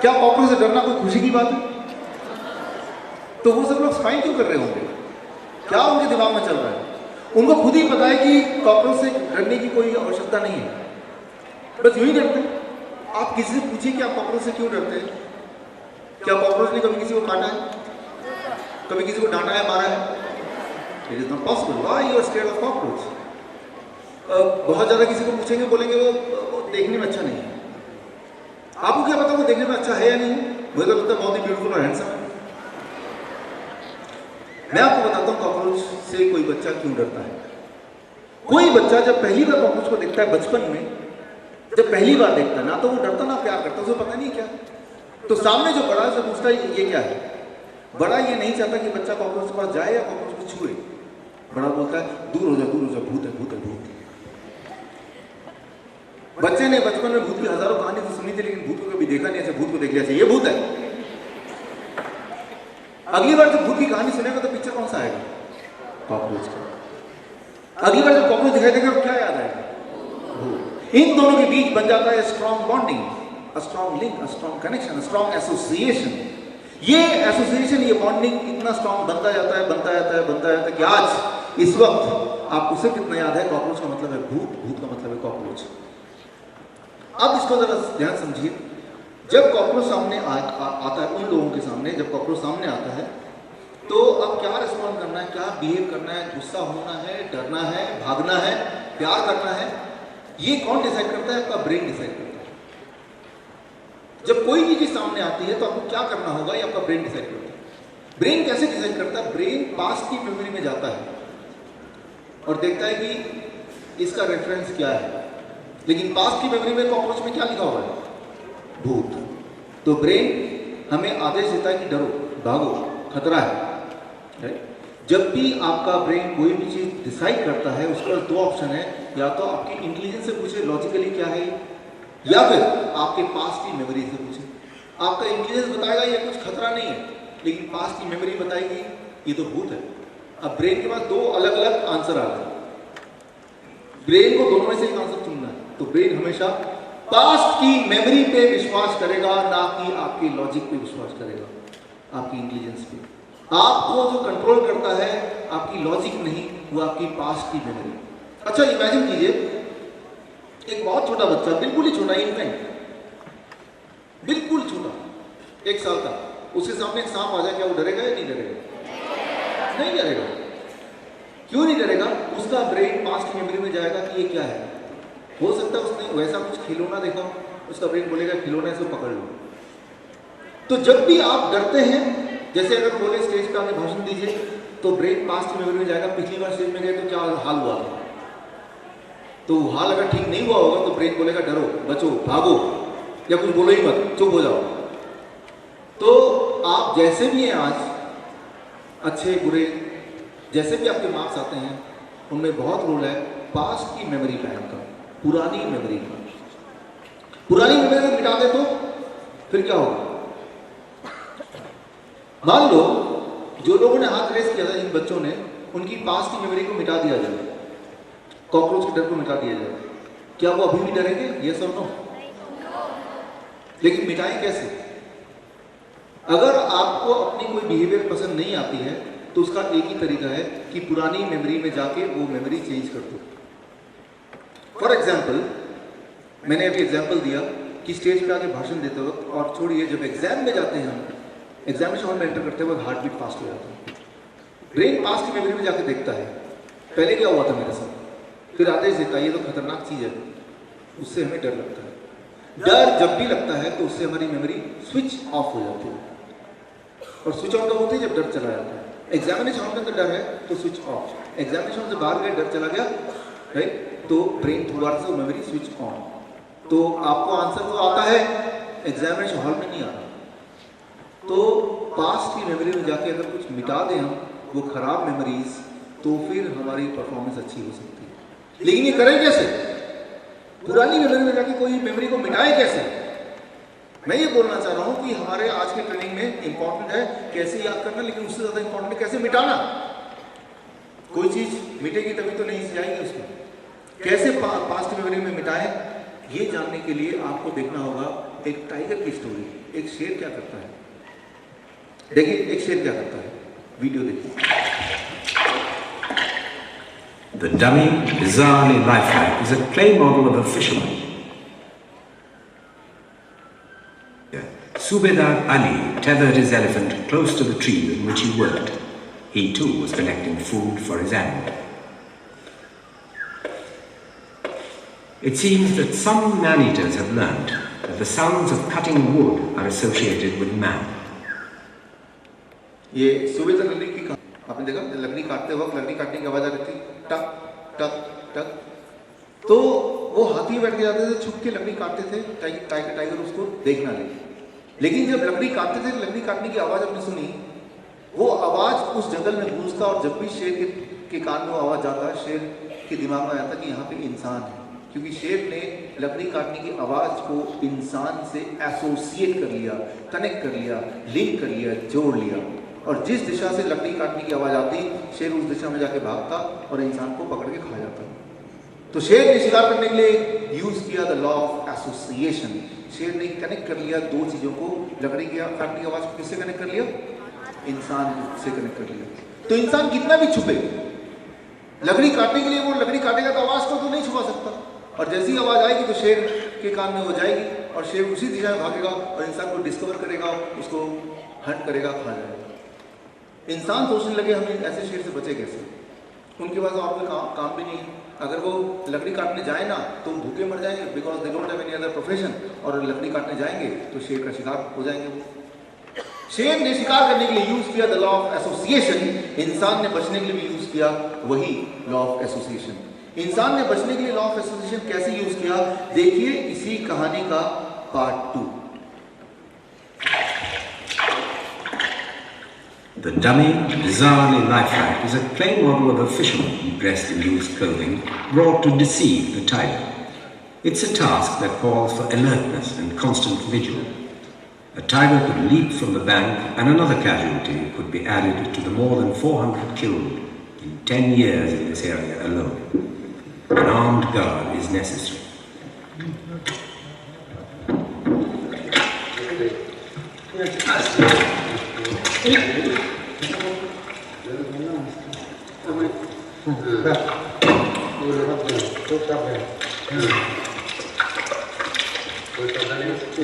क्या कॉकरोच से डरना कोई खुशी की बात है? तो वो सब लोग स्माइल क्यों कर रहे होंगे? क्या उनके दिमाग में चल रहा है? उनको खुद ही पता है कि कॉकरोच से डरने की कोई आवश्यकता नहीं है, बस यूं ही डरते हैं। आप किसी से पूछिए कि आप कॉकरोच से क्यों डरते हैं? क्या कॉकरोच ने कभी किसी को काटा है? कभी किसी को डांटा है, मारा है? It is not possible. Why you are scared of cockroach? बहुत ज्यादा किसी को पूछेंगे, बोलेंगे वो देखने में अच्छा नहीं है। आपको क्या पता वो देखने में अच्छा है या नहीं? मुझे तो लगता है बहुत ही ब्यूटीफुल और हैंडसम है। मैं आपको बताता हूँ कॉकरोच से कोई बच्चा क्यों डरता है। कोई बच्चा जब पहली बार कॉकरोच को देखता है बचपन में, जब पहली बार देखता है ना, तो वो डरता ना प्यार करता, उसे पता नहीं क्या। तो सामने जो बड़ा है उसे पूछता है ये क्या है। बड़ा ये नहीं चाहता कि बच्चा कॉकरोच के पास जाए या कॉकरोच को छुए। बड़ा बोलता है दूर हो जा, दूर हो जा, भूत है, भूत है, भूत। बच्चे ने बचपन में भूत की हजारों कहानी तो सुनी थी, लेकिन भूत को कभी देखा नहीं। ऐसे भूत को देख लिया ये भूत है। अगली बार जब भूत की कहानी सुनेगा तो पिक्चर कौन सा आएगा? कॉकरोच का। अगली बार जब कॉकरोच दिखाई देगा तो क्या याद आएगा? भूत। इन दोनों के बीच बन जाता है strong bonding, a strong link, a strong connection, a strong association. ये एसोसिएशन, ये बॉन्डिंग इतना स्ट्रॉन्ग बनता जाता है, बनता जाता है, बनता जाता है कि आज इस वक्त आपको सिर्फ इतना याद है कॉकरोच का मतलब है भूत, भूत का मतलब है कॉकरोच। अब इसको जरा ध्यान समझिए। जब कॉकरोच सामने आता है, उन लोगों के सामने जब कॉकरोच सामने आता है, तो अब क्या रिस्पॉन्ड करना है, क्या बिहेव करना है? गुस्सा होना है, डरना है, भागना है, प्यार करना है? ये कौन डिसाइड करता है? आपका ब्रेन डिसाइड करता है। जब कोई भी चीज सामने आती है तो आपको क्या करना होगा, ये आपका ब्रेन डिसाइड करता है। ब्रेन कैसे डिसाइड करता है? ब्रेन पास्ट की मेमोरी में जाता है और देखता है कि इसका रेफरेंस क्या है। लेकिन पास्ट की मेमोरी में कॉकरोच में क्या लिखा हुआ है? भूत। तो ब्रेन हमें आदेश देता है कि डरो, भागो, खतरा है। जब भी आपका ब्रेन कोई भी चीज डिसाइड करता है, उसका दो ऑप्शन है, या तो आपकी इंटेलिजेंस से पूछे लॉजिकली क्या है, या फिर आपके पास्ट की मेमोरी से पूछे। आपका इंटेलिजेंस बताएगा ये कुछ खतरा नहीं है, लेकिन पास्ट की मेमोरी बताएगी ये तो भूत है। अब ब्रेन के पास दो अलग अलग आंसर आ गए, ब्रेन को दोनों में से एक आंसर चुनना है। तो ब्रेन हमेशा पास्ट की मेमोरी पे विश्वास करेगा, ना कि आपके लॉजिक पे विश्वास करेगा, आपकी इंटेलिजेंस पे। आपको जो कंट्रोल करता है आपकी लॉजिक नहीं, वो आपकी पास्ट की मेमोरी। अच्छा इमेजिन कीजिए, एक बहुत छोटा बच्चा, बिल्कुल ही छोटा इन्फेंट, बिल्कुल छोटा, 1 साल का, उसके सामने एक सांप आ जाए, क्या वो डरेगा या नहीं डरेगा? नहीं डरेगा। क्यों नहीं डरेगा? उसका ब्रेन पास्ट की मेमोरी में जाएगा कि ये क्या है। हो सकता है उसने वैसा कुछ खिलौना देखा, उसका ब्रेन बोलेगा खिलौना, इसको पकड़ लो। तो जब भी आप डरते हैं, जैसे अगर बोले स्टेज पे आके भाषण दीजिए, तो ब्रेन पास्ट की मेमोरी में जाएगा, पिछली बार स्टेज में गए तो क्या हाल हुआ था। तो हाल अगर ठीक नहीं हुआ होगा तो ब्रेन बोलेगा डरो, बचो, भागो, या कुछ बोलो ही मत, चुप हो जाओ। तो आप जैसे भी हैं आज, अच्छे बुरे, जैसे भी आपके मार्क्स आते हैं, उनमें बहुत रोल है पास्ट की मेमोरी बैंक का, पुरानी मेमोरी का। पुरानी मेमोरी को मिटा दे तो फिर क्या होगा? मान लो जो लोगों ने हाथ रेस किया था, जिन बच्चों ने, उनकी पास्ट की मेमोरी को मिटा दिया जाए, कॉकरोच के डर को मिटा दिया जाए, क्या वो अभी भी डरेंगे? यस और नो? लेकिन मिटाएं कैसे? अगर आपको अपनी कोई बिहेवियर पसंद नहीं आती है तो उसका एक ही तरीका है कि पुरानी मेमोरी में जाके वो मेमोरी चेंज कर दो। फॉर एग्जाम्पल, मैंने अभी एग्जाम्पल दिया कि स्टेज पे आके भाषण देते वक्त, और छोड़िए जब एग्जाम में जाते हैं हम, एग्जामिनेशन हॉल में एंटर करते वक्त हार्ट बीट फास्ट हो जाता है। ब्रेन पास्ट की मेमोरी में जाके देखता है पहले क्या हुआ था मेरे साथ, फिर आदेश देता है ये तो खतरनाक चीज है, उससे हमें डर लगता है। डर जब भी लगता है तो उससे हमारी मेमोरी स्विच ऑफ हो जाती है, और स्विच ऑन कब होती है? जब डर चला जाता है। एग्जामिनेशन हॉल के अंदर डर है तो स्विच ऑफ, एग्जामिनेशन से बाहर गए डर चला गया, राइट, तो ब्रेन दोबारा से मेमोरी स्विच ऑन। तो आपको आंसर तो आता है, एग्जामिनेशन हॉल में नहीं आता। तो पास्ट की मेमोरी में जाके अगर कुछ मिटा दें हम, वो खराब मेमोरीज, तो फिर हमारी परफॉर्मेंस अच्छी हो सकती है। लेकिन ये करें कैसे? पुरानी मेमोरी में जाके कोई मेमोरी को मिटाए कैसे? मैं ये बोलना चाह रहा हूँ कि हमारे आज के ट्रेनिंग में इंपॉर्टेंट है कैसे याद करना, लेकिन उससे ज्यादा इंपॉर्टेंट है कैसे मिटाना। कोई चीज मिटेगी तभी तो नहीं जाएगी उसमें, कैसे पास्ट मेमोरी में मिटाएं, ये जानने के लिए आपको देखना होगा एक टाइगर की स्टोरी। एक शेर क्या करता है, देखिए एक शेर क्या करता है, वीडियो देखिए। The dummy, bizarrely lifelike, is a clay model of a fisherman. Subedar Ali tethered his elephant close to the tree in which he worked. He too was collecting food for his animal. It seems that some man-eaters have learned that the sounds of cutting wood are associated with man. ये सुबेदार अली की आपने देखा, लकड़ी काटते वक्त लकड़ी काटने की आवाज आ रही थी, टक टक टक। तो वो हाथी बैठ के जाते थे, छुप के लकड़ी काटते थे, टाइगर उसको देखना नहीं। लेकिन जब लकड़ी काटते थे, लकड़ी काटने की आवाज आपने सुनी, वो आवाज उस जंगल में गूंजता, और जब भी शेर के कान में आवाज जाता है, शेर के दिमाग में आता कि यहाँ पे इंसान है, क्योंकि शेर ने लकड़ी काटने की आवाज को इंसान से एसोसिएट कर लिया, कनेक्ट कर लिया, लिंक कर लिया, जोड़ लिया। और जिस दिशा से लकड़ी काटने की आवाज आती, शेर उस दिशा में जाके भागता और इंसान को पकड़ के खा जाता। तो शेर ने शिकार करने के लिए यूज किया द लॉ ऑफ एसोसिएशन। शेर ने कनेक्ट कर लिया दो चीजों को, लकड़ी की काटने की आवाज को किससे कनेक्ट कर लिया, इंसान से कनेक्ट कर लिया। तो इंसान कितना भी छुपे, लकड़ी काटने के लिए वो लकड़ी काटेगा तो आवाज को तो नहीं छुपा सकता, और जैसी आवाज आएगी तो शेर के कान में हो जाएगी, और शेर उसी दिशा में भागेगा और इंसान को डिस्कवर करेगा, उसको हंट करेगा, खा जाएगा। इंसान सोचने लगे हमें ऐसे शेर से बचे कैसे, उनके पास और कोई काम भी नहीं है। अगर वो लकड़ी काटने जाए ना तो भूखे मर जाएंगे, because they don't have any other profession, और लकड़ी काटने जाएंगे तो शेर का शिकार हो जाएंगे वो। शेर ने शिकार करने के लिए यूज किया द लॉ ऑफ एसोसिएशन, इंसान ने बचने के लिए भी यूज किया वही लॉ ऑफ एसोसिएशन। इंसान ने बचने के लिए लॉ ऑफ एसोसिएशन कैसे यूज किया, देखिए इसी कहानी का part 2। The dummy, bizarrely lifelike, is a clay model of a fisherman dressed in loose clothing, brought to deceive the tiger. It's a task that calls for alertness and constant vigil. A tiger could leap from the bank, and another casualty could be added to the more than 400 killed in 10 years in this area alone. An armed guard is necessary.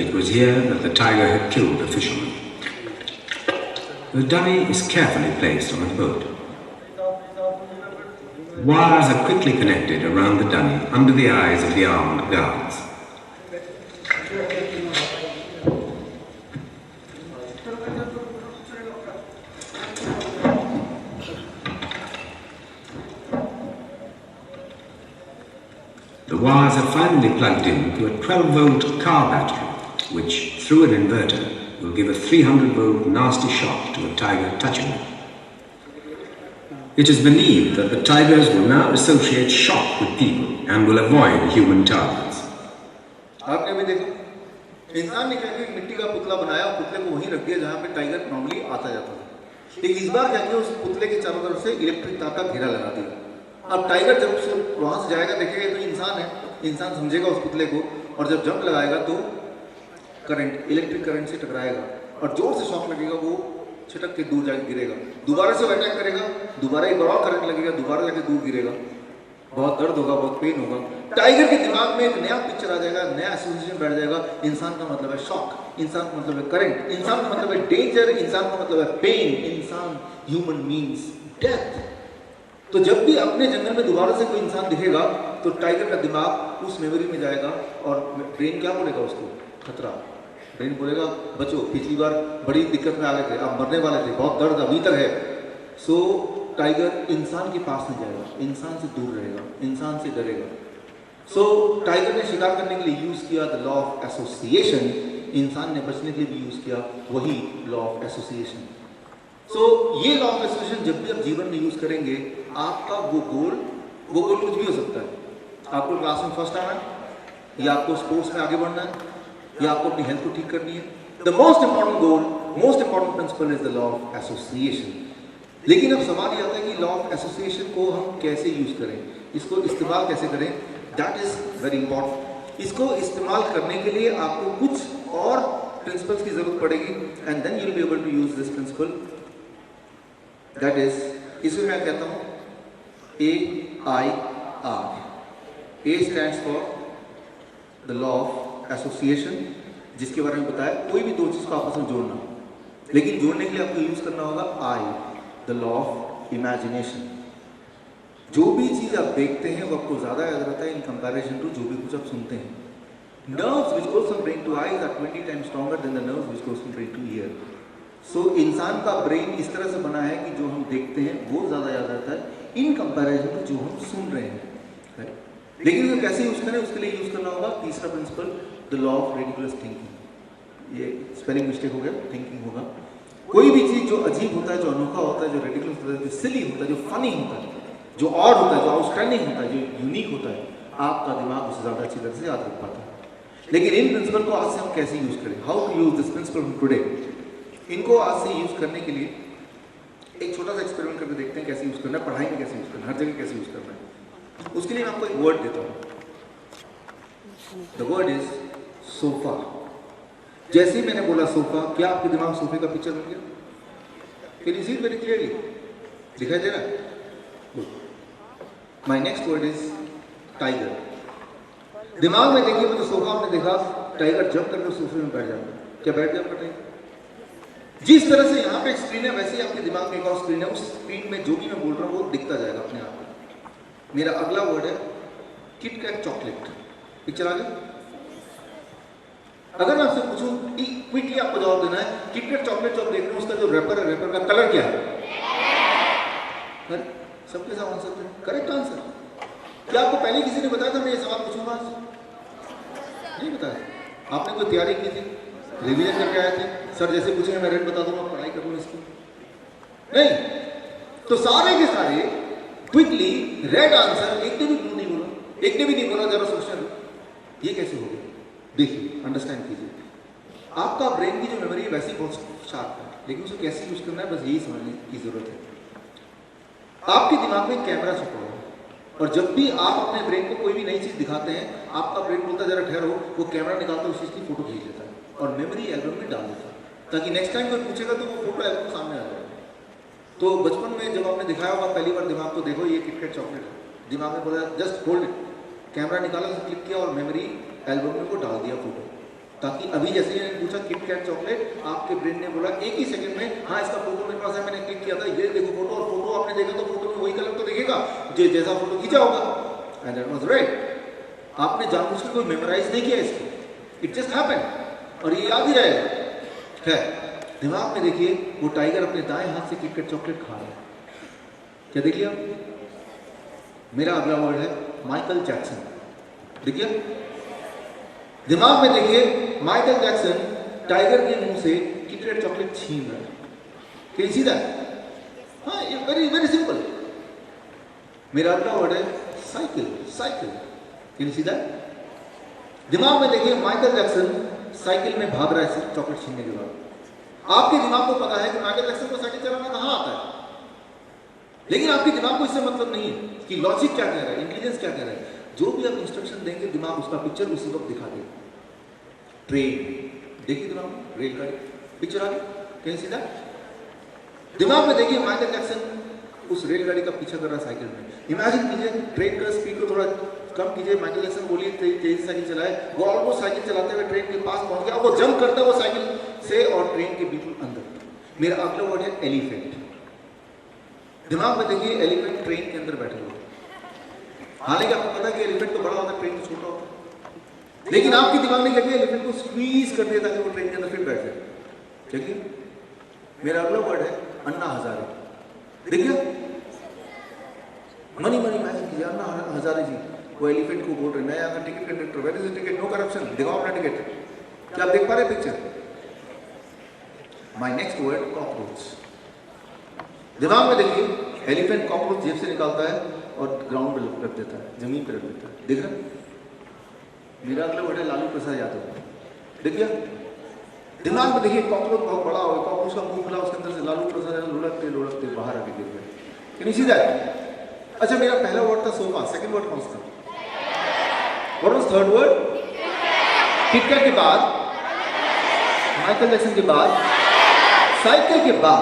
It was here that the tiger had killed the fisherman. The dummy is carefully placed on a boat. Wires are quickly connected around the dummy under the eyes of the armed guards. The wires are finally plugged into a 12-volt car battery, which, through an inverter, will give a 300-volt nasty shock to a tiger touching it. It is believed that the tigers will now associate shock with people and will avoid human targets. आपने भी देखा, इंसान ने क्या किया, मिट्टी का पुतला बनाया, पुतले को वहीं रख दिया जहाँ पे टाइगर नॉर्मली आता जाता था। लेकिन इस बार क्या किया, उस पुतले के चारों तरफ से इलेक्ट्रिक तार का घेरा लगा दिया। अब टाइगर जब उसे वहां से जाएगा, देखेगा तो इंसान है, इंसान समझेगा उस पुतले को, और जब जंप लगाएगा तो करंट, इलेक्ट्रिक करंट से टकराएगा और जोर से शॉक लगेगा, वो छिटक के दूर जाके गिरेगा। दोबारा से वो अटैक करेगा, दोबारा एक और करंट लगेगा, दोबारा जाके दूर गिरेगा, बहुत दर्द होगा, बहुत पेन होगा। टाइगर के दिमाग में एक नया पिक्चर आ जाएगा, नया एसोसिएशन बैठ जाएगा। इंसान का मतलब है शॉक, इंसान का मतलब है करंट, इंसान का मतलब है डेंजर, इंसान का मतलब है पेन, इंसान, ह्यूमन मीन्स डेथ। तो जब भी अपने जंगल में दोबारा से कोई इंसान दिखेगा तो टाइगर का दिमाग उस मेमोरी में जाएगा, और ब्रेन क्या बोलेगा उसको, खतरा। ब्रेन बोलेगा बचो, पिछली बार बड़ी दिक्कत में आ गए थे, आप मरने वाले थे, बहुत दर्द अभी तक है। सो टाइगर इंसान के पास नहीं जाएगा, इंसान से दूर रहेगा, इंसान से डरेगा। सो टाइगर ने शिकार करने के लिए यूज किया द लॉ ऑफ एसोसिएशन, इंसान ने बचने के लिए भी यूज किया वही लॉ ऑफ एसोसिएशन। सो ये लॉ ऑफ एसोसिएशन जब भी आप जीवन में यूज करेंगे, आपका वो गोल कुछ भी हो सकता है। आपको क्लास में फर्स्ट आना है, या आपको स्पोर्ट्स में आगे बढ़ना है, या आपको अपनी हेल्थ को ठीक करनी है। The most important goal, most important principle is the law of association. लेकिन अब सवाल ये आता है कि लॉ ऑफ एसोसिएशन को हम कैसे यूज करें, इसको इस्तेमाल कैसे करें, दैट इज वेरी इंपॉर्टेंट। इसको इस्तेमाल करने के लिए आपको कुछ और प्रिंसिपल्स की जरूरत पड़ेगी and then you will be able to use this principle. That is, इसमें मैं कहता हूं AIR। A stands for the law of association, जिसके बारे में बताया कोई भी दो चीज को आपस में जोड़ना, लेकिन जोड़ने के लिए आपको यूज करना होगा I, the law of imagination. जो भी चीज आप देखते हैं वो आपको ज्यादा याद रहता है इन कंपैरिजन टू जो भी कुछ आप सुनते हैं। Nerves which goes from brain to eyes are 20 times stronger than the nerves which goes from brain to ear. So इंसान का ब्रेन इस तरह से बना है कि जो हम देखते हैं वो ज्यादा याद रहता है इन कंपैरिजन टू जो हम सुन रहे हैं। लेकिन इसे कैसे यूज करें, उसके लिए यूज करना होगा तीसरा principle, the law of ridiculous thinking. ये स्पेलिंग मिस्टेक हो गया, थिंकिंग होगा। कोई भी चीज जो अजीब होता है, जो अनोखा होता है, जो रेडिकुलस होता है, जो सिली होता है, जो फनी होता है, जो ऑड होता है, जो आउटस्टैंडिंग होता है, जो यूनिक होता है, आपका दिमाग उसे ज्यादा अच्छी तरह से याद रख पाता है। लेकिन इन प्रिंसिपल को आज से हम कैसे यूज करें, how to use this principle from today. इनको आज से यूज करने के लिए एक छोटा सा एक्सपेरिमेंट करके देखते हैं कैसे यूज करना है, पढ़ाई में कैसे यूज करना है, हर जगह कैसे यूज करना है। उसके लिए मैं आपको एक वर्ड देता हूं, द वर्ड इज सोफा। जैसे ही मैंने बोला सोफा, क्या आपके दिमाग सोफे का पिक्चर बन गया? Can you see it very clearly? दिखाई दे रहा है? My next word is tiger. दिमाग में देखिए, वो जो सोफा आपने देखा, टाइगर जंप करके सोफे में बैठ जाता है। क्या बैठ गया आपका टाइगर? जिस तरह से यहाँ पे स्क्रीन है वैसे ही आपके दिमाग में एक और स्क्रीन है, उस स्क्रीन में जो भी मैं बोल रहा हूँ वो दिखता जाएगा अपने आप। मेरा अगला वर्ड है किटकैट चॉकलेट। पिक्चर आ गई? अगर मैं आपसे पूछूं, क्विकली आपको जवाब देना है, किटकैट चॉकलेट जो आप देख रहे हैं उसका जो रैपर है, रैपर का कलर क्या है? सबके साथ आंसर है, करेक्ट आंसर। क्या आपको पहले किसी ने बताया था मैं ये सवाल पूछूंगा? नहीं बताया। आपने कोई तैयारी की थी, रिवीजन करके आए थे? सर जैसे पूछेंगे मैं रेट बता दूंगा, पढ़ाई कर लूंगा इसकी? नहीं। तो सारे के सारे क्विकली रेड आंसर, एक ने भी ब्लू नहीं बोला, एक ने भी नहीं बोला। जरा सोचना, ये कैसे हो गया? देखिए, अंडरस्टैंड कीजिए। आपका ब्रेन की जो मेमोरी है वैसे बहुत शार्प है, लेकिन उसे कैसे यूज करना है बस यही समझने की जरूरत है। आपके दिमाग में कैमरा छुपा हुआ है, और जब भी आप अपने ब्रेन को कोई भी नई चीज दिखाते हैं, आपका ब्रेन बोलता है जरा ठहरो, वो कैमरा निकालता है, उस चीज की फोटो खींच लेता है और मेमोरी एल्बम में डाल देता है, ताकि नेक्स्ट टाइम कोई पूछेगा तो वो फोटो एल्बम सामने आ जाएगा। तो बचपन में जब आपने दिखाया होगा पहली बार दिमाग को, देखो ये किटकैट चॉकलेट है, दिमाग में बोला जस्ट होल्ड इट, कैमरा निकाला, उसे क्लिक किया और मेमोरी एल्बम में वो डाल दिया फोटो, ताकि अभी जैसे ही मैंने पूछा किटकैट चॉकलेट, आपके ब्रेन ने बोला एक ही सेकंड में, हाँ इसका फोटो मेरे पास है, मैंने क्लिक किया था, ये देखो फोटो, और फोटो आपने देखा तो फोटो में वही कलर तो दिखेगा जो जैसा फोटो खींचा होगा। And that was right. आपने जानबूझकर कोई मेमोराइज नहीं किया इसको, इट जस्ट हैपेंड, और ये याद ही रहेगा। है दिमाग में देखिए, वो टाइगर अपने दाएं हाथ से किटकैट चॉकलेट खा रहा है। क्या देखिए आप? मेरा अगला वर्ड है माइकल जैक्सन। देखिए दिमाग में देखिए, माइकल जैक्सन टाइगर के मुंह से किटकैट चॉकलेट छीन रहा है। Can you see that? हाँ, ये वेरी वेरी सिंपल। मेरा अगला वर्ड है cycle. Cycle, can you see that? दिमाग में देखिए, माइकल जैक्सन साइकिल में भाग रहा है चॉकलेट छीनने के बाद। आपके दिमाग को पता है कि माइकल जैक्सन को साइकिल चलाना कहां आता है, लेकिन आपके दिमाग को इससे मतलब नहीं है कि लॉजिक क्या कह रहा है, इंटेलिजेंस क्या कह रहा है। जो भी आप इंस्ट्रक्शन देंगे, दिमाग उसका पिक्चर उसी वक्त दिखा देगा। ट्रेन देखिए, दिमाग में रेलगाड़ी पिक्चर आ गई, कैन यू सी दैट? दिमाग में देखिए, माइकल जैक्सन उस रेलगाड़ी का पीछा कर रहा है साइकिल में। इमेजिन कीजिए, ट्रेन का स्पीड को थोड़ा कम कीजिए, माइकल जैक्सन बोलिए तेजी साइकिल चलाए, वो ऑलमोस्ट साइकिल चलाते हुए ट्रेन के पास पहुंच गया, वो जंप करता है वो साइकिल से और ट्रेन के बिल्कुल अंदर। मेरा अगला वर्ड है एलिफेंट। दिमाग में देखिए, एलिफेंट ट्रेन के अंदर बैठे हुए। हालांकि आपको पता है कि एलिफेंट तो बड़ा होता है, ट्रेन तो छोटा होता है, लेकिन आपके दिमाग में लगे एलिफेंट को स्क्वीज कर दिया ताकि वो ट्रेन के अंदर फिर बैठ जाए। देखिए मेरा अगला वर्ड है अन्ना हजारे। देखिए मनी मनी इमेजिन कीजिए, अन्ना हजारे जी वो एलिफेंट को बोल रहे, मैं यहाँ ticket conductor, where is the ticket, no corruption, दिखाओ अपना टिकट। क्या आप देख पा रहे picture? My next word cockroach. दिमाग में देखिए, एलिफेंट कॉकरोच जेब से निकालता है और ग्राउंड पे रख देता है, जमीन पे रख देता है। देख रहे? मेरा अगला वर्ड है लालू प्रसाद यादव। देखिए दिमाग में देखिए, कॉकरोच बहुत बड़ा होगा, कॉकरोच का मुंह खुला, उसके अंदर से लालू प्रसाद यादव लुढ़कते लुढ़कते बाहर आके गिर गए। Can you see that? अच्छा, मेरा पहला वर्ड था सोफा, सेकंड वर्ड कौन सा था? What was third word? KitKat के बाद माइकल जैक्सन के बाद, साइकिल के बाद,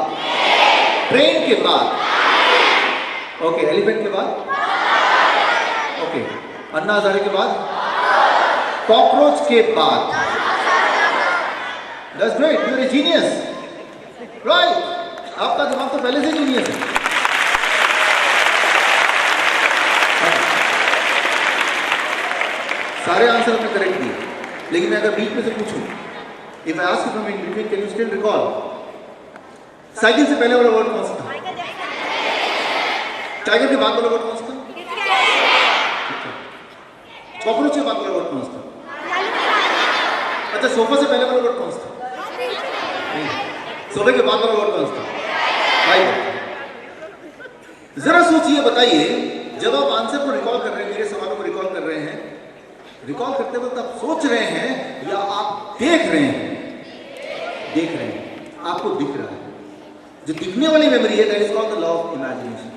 ट्रेन के बाद, ओके, एलिफेंट के बाद, ओके, अन्ना हजारे के बाद, कॉकरोच के बाद। That's great, you're a genius, right? आपका दिमाग तो पहले से जीनियस है। सारे आंसर आपने करेक्ट दिए, लेकिन मैं अगर बीच में से पूछूं, if I ask you from in between, can you still recall? Cycle से पहले वाला वर्ड कौन सा था? टाइगर के बाद वाला वर्ड कौन सा था? कॉकरोच के बाद वाला वर्ड कौन सा था? अच्छा, सोफा से पहले वाला वर्ड कौन सा था? सोफे के बाद वाला वर्ड कौन सा था? जरा सोचिए, बताइए, जब आप आंसर को रिकॉल कर रहे हैं, मेरे सवालों को रिकॉल कर रहे हैं, रिकॉल करते वक्त आप सोच रहे हैं या आप देख रहे हैं? देख रहे हैं, आपको दिख रहा है। जो दिखने वाली मेमोरी है, that is called the law of imagination.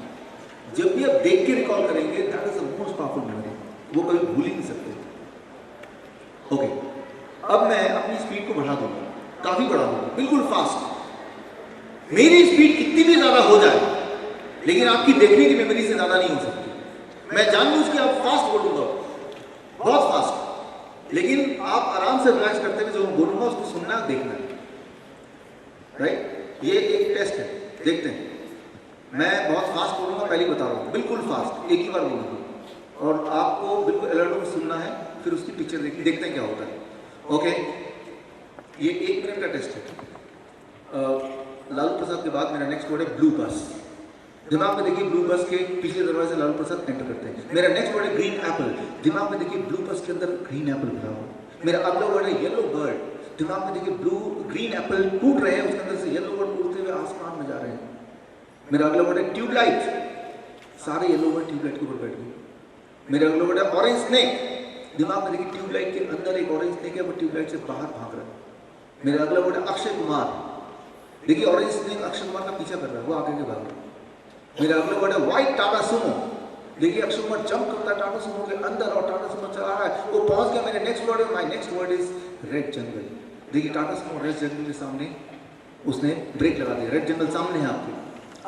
जब भी आप देख के रिकॉल करेंगे, that is the most powerful memory, वो कभी भूल ही नहीं सकते। ओके, अब मैं अपनी स्पीड को बढ़ा दूंगा, काफी बढ़ा दूंगा, बिल्कुल फास्ट। मेरी स्पीड कितनी भी ज्यादा हो जाए, लेकिन आपकी देखने की मेमोरी से ज्यादा नहीं हो सकती। मैं जानबूझ के आप फास्ट बोलूंगा, बहुत फास्ट, लेकिन आप आराम से रिलैक्स करते हुए जो मैं बोलूंगा उसको सुनना है, देखना है, राइट? ये एक टेस्ट है, देखते हैं। मैं बहुत फास्ट बोलूंगा, पहले बता रहा हूँ, बिल्कुल फास्ट, एक ही बार बोलूंगा, और आपको बिल्कुल अलर्ट होकर सुनना है, फिर उसकी पिक्चर देखते हैं क्या होता है। ओके, ये 1 मिनट का टेस्ट है। लालू प्रसाद के बाद मेरा नेक्स्ट वर्ड है ब्लू बस। दिमाग में देखिए, ब्लू बस के पिछले दरवाजे से लालू प्रसाद एंटर करते हैं। मेरा नेक्स्ट वर्ड है ग्रीन एप्पल। दिमाग में देखिए, ब्लू बस के अंदर ग्रीन एप्पल भरा हुआ। मेरा अगला वर्ड है येलो बर्ड। दिमाग में देखिए, ग्रीन एप्पल टूट रहे हैं, उसके अंदर से येलो बर्ड उड़ते हुए आसमान में जा रहे हैं। मेरा अगला वर्ड है ट्यूबलाइट। सारे येलो बर्ड ट्यूबलाइट के ऊपर बैठ गए। मेरा अगला वर्ड है ऑरेंज स्नेक। दिमाग में देखिए, ट्यूबलाइट के अंदर एक ऑरेंज स्नेक है, वो ट्यूबलाइट से बाहर भाग रहा है। मेरा अगला वर्ड है अक्षय कुमार। देखिए, ऑरेंज स्नेक अक्षय कुमार का पीछा कर रहा है, वो आगे के भाग रहा है। मेरा अगला वर्ड है व्हाइट टाटा सुमो। देखिए, अक्षय कुमार जंप करता है टाटा सुमो के अंदर और टाटा सुमो चला रहा है, वो पहुंच गया। मेरा नेक्स्ट वर्ड है, my next word is red jungle. देखिए, टाटा सुमो रेड जंगल के सामने उसने ब्रेक लगा दिया, रेड जंगल सामने है आपके।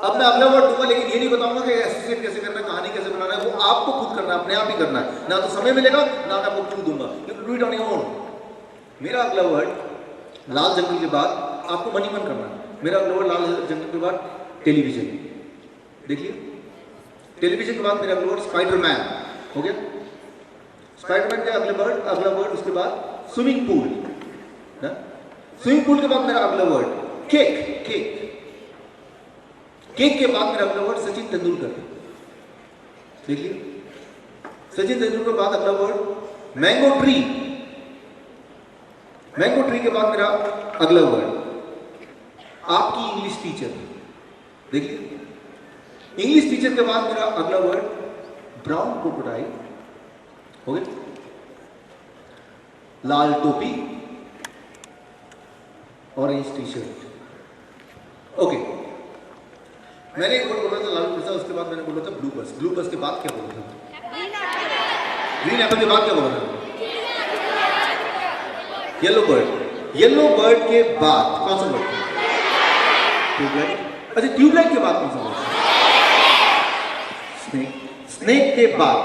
अब मैं अगला वर्ड दूंगा, लेकिन ये नहीं बताऊंगा कि एसोसिएट कैसे करना है, कहानी कैसे बनाना है, वो आपको खुद करना है, अपने आप ही करना है। ना तो समय मिलेगा, ना मैं आपको क्लू दूंगा, you do it on your own. मेरा अगला वर्ड लाल जंगल के बाद आपको मनी मन करना है। मेरा अगला वर्ड लाल जंगल के बाद टेलीविजन। देखिए, टेलीविजन के बाद मेरा अगला वर्ड स्पाइडरमैन हो गया। स्पाइडरमैन का अगला वर्ड उसके बाद स्विमिंग पूल। स्विमिंग पूल के बाद मेरा अगला वर्ड केक। केक के बाद मेरा अगला वर्ड सचिन तेंदुलकर। देखिए, सचिन तेंदुलकर के बाद अगला word mango tree. Mango tree के बाद मेरा अगला वर्ड आपकी इंग्लिश टीचर। देखिए, इंग्लिश टीचर के बाद मेरा अगला वर्ड ब्राउन क्रोकोडाइल हो गया। लाल टोपी, ऑरेंज टी शर्ट। ओके, मैंने एक वर्ड बोला था लालू प्रसाद, उसके बाद मैंने बोला था ब्लू बस। ब्लू बस के बाद क्या बोला था? ग्रीन एप्पल के बाद क्या बोला था? Yellow bird. येलो बर्ड के बाद कौन सा वर्ड? ट्यूबलाइट। अच्छा, ट्यूबलाइट के बाद कौन सा वर्ड? स्नेक। स्नेक के बाद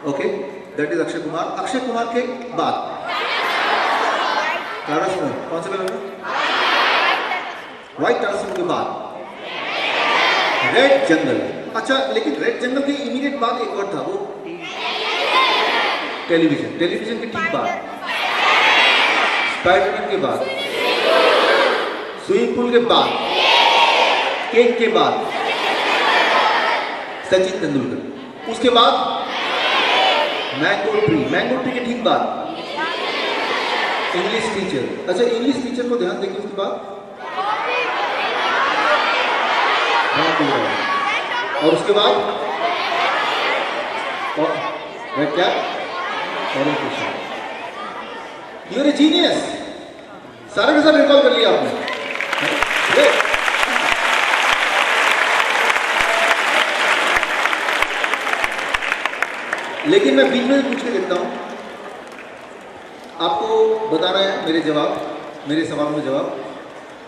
okay, that is Akshay Kumar. Akshay Kumar के बाद टाटा सुमो। कौन सा कलर? व्हाइट टाटा सुमो के बाद रेड जंगल। अच्छा, लेकिन रेड जंगल के इमीडिएट बाद एक वर्ड था, वो टेलीविजन। टेलीविजन के ठीक बाद स्पाइडरमैन के बाद स्विमिंग पूल के बाद केक के बाद सचिन तेंदुलकर, उसके बाद मैंगो ट्री। मैंगो ट्री के ठीक बाद इंग्लिश टीचर। अच्छा, इंग्लिश टीचर को ध्यान देखिए, उसके बाद और उसके बाद और क्या? Orange T shirt. You are a genius. सारे के सारे रिकॉल कर लिया आपने। लेकिन मैं बीच में पूछ के देखता हूं, आपको बताना है मेरे सवाल में जवाब।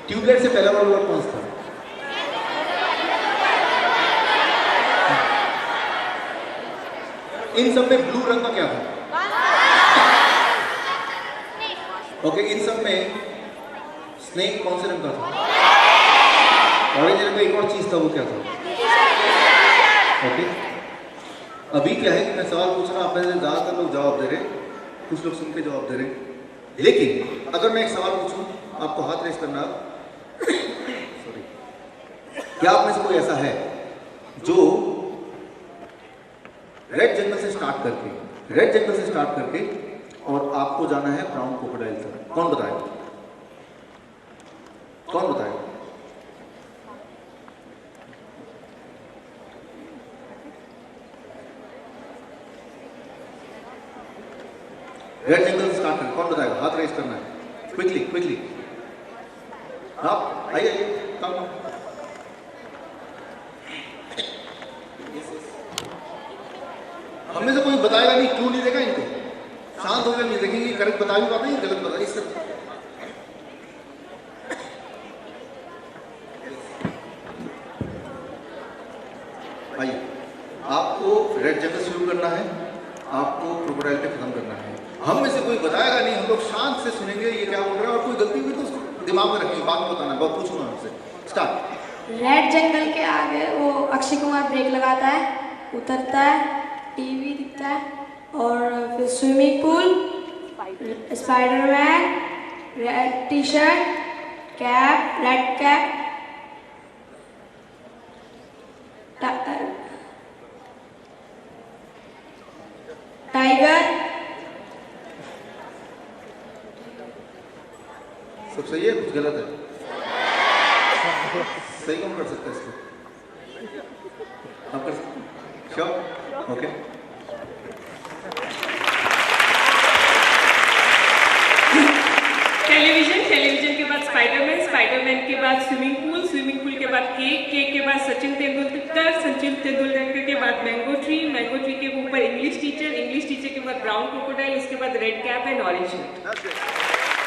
ट्यूबलाइट से पहला वाला वर्ड कौन सा था? इन सब में ब्लू रंग का क्या था? ओके, इन सब में स्नेक कौन से रंग का था? ऑरेंज रंग का एक और चीज था, वो क्या था? ओके, अभी क्या है कि मैं सवाल पूछ रहा हूं, आप में से ज्यादातर लोग जवाब दे रहे, कुछ लोग सुन के जवाब दे रहे, लेकिन अगर मैं एक सवाल पूछूं, आपको हाथ रेस करना। सॉरी, क्या आप में से कोई ऐसा है जो रेड जंगल से स्टार्ट करके और आपको जाना है ब्राउन क्रोकोडाइल तक? कौन बताएगा? रेड जंगल से स्टार्ट करके कौन बताएगा? हाथ रेस करना है, क्विकली। आप आइए, कम। हमें से कोई बताएगा नहीं, क्यों नहीं देगा इनको? शांत हो गए, नहीं देखेंगे, करेक्ट बता भी पाते हैं, गलत बता इस तरह। आइए, आपको रेड जंगल शुरू करना है, आपको क्रोकोडाइल पे खत्म करना है। हम में से कोई बताएगा नहीं, हम लोग शांत से सुनेंगे ये क्या बोल रहे हैं, और कोई गलती हुई तो उसको दिमाग में रखेंगे, बाद में बताना है। बहुत पूछूंगा हमसे। स्टार्ट। रेड जंगल के आगे वो अक्षय कुमार ब्रेक लगाता है, उतरता है, टीवी दिखता है, और फिर swimming pool, Spiderman, red T shirt, cap, red cap, tiger. सब सही है, कुछ गलत है? सही कौन कर सकता है इसको? आप कर सकते? श्योर? ओके। टेलीविजन के बाद स्पाइडरमैन के बाद स्विमिंग पूल के बाद केक के बाद सचिन तेंदुलकर के बाद मैंगो ट्री के ऊपर इंग्लिश टीचर के बाद ब्राउन क्रोकोडाइल, इसके बाद red cap and orange shirt.